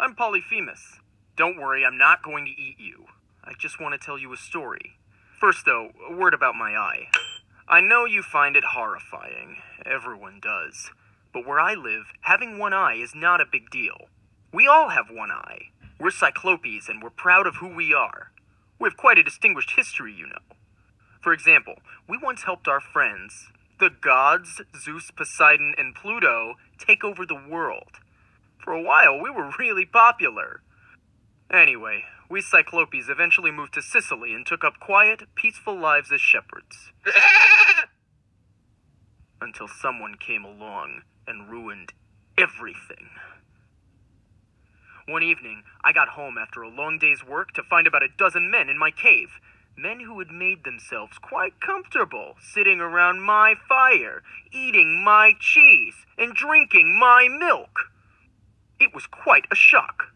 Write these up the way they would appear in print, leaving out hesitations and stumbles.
I'm Polyphemus. Don't worry, I'm not going to eat you. I just want to tell you a story. First, though, a word about my eye. I know you find it horrifying. Everyone does. But where I live, having one eye is not a big deal. We all have one eye. We're Cyclopes, and we're proud of who we are. We have quite a distinguished history, you know. For example, we once helped our friends, the gods, Zeus, Poseidon, and Pluto, take over the world. For a while, we were really popular. Anyway, we Cyclopes eventually moved to Sicily and took up quiet, peaceful lives as shepherds. Until someone came along and ruined everything. One evening, I got home after a long day's work to find about a dozen men in my cave. Men who had made themselves quite comfortable, sitting around my fire, eating my cheese, and drinking my milk. It was quite a shock.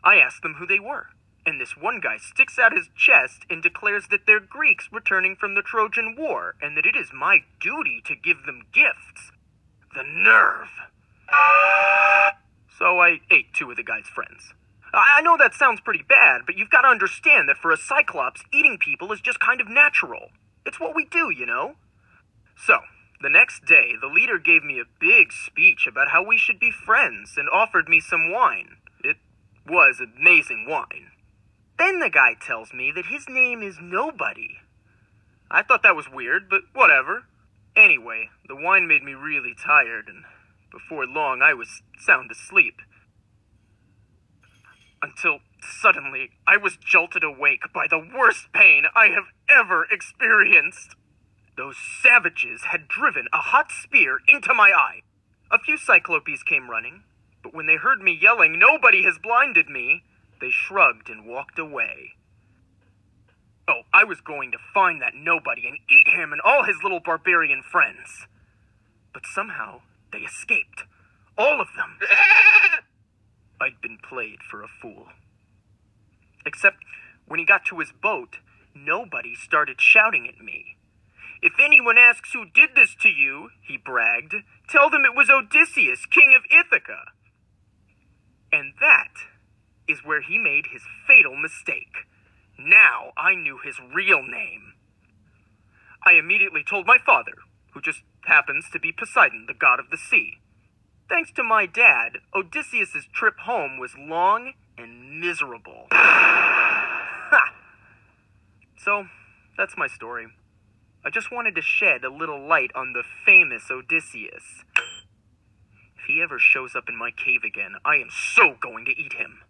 I asked them who they were, and this one guy sticks out his chest and declares that they're Greeks returning from the Trojan War, and that it is my duty to give them gifts. The nerve! So I ate two of the guy's friends. I know that sounds pretty bad, but you've got to understand that for a Cyclops, eating people is just kind of natural. It's what we do, you know? So, the next day, the leader gave me a big speech about how we should be friends and offered me some wine. It was amazing wine. Then the guy tells me that his name is Nobody. I thought that was weird, but whatever. Anyway, the wine made me really tired, and before long I was sound asleep. Until suddenly I was jolted awake by the worst pain I have ever experienced. Those savages had driven a hot spear into my eye. A few Cyclopes came running, but when they heard me yelling, "Nobody has blinded me," they shrugged and walked away. Oh, I was going to find that Nobody and eat him and all his little barbarian friends. But somehow they escaped. All of them. I'd been played for a fool. Except when he got to his boat, Nobody started shouting at me. "If anyone asks who did this to you," he bragged, "tell them it was Odysseus, king of Ithaca." And that is where he made his fatal mistake. Now I knew his real name. I immediately told my father, who just happens to be Poseidon, the god of the sea. Thanks to my dad, Odysseus' trip home was long and miserable. Ha! So, that's my story. I just wanted to shed a little light on the famous Odysseus. If he ever shows up in my cave again, I am so going to eat him.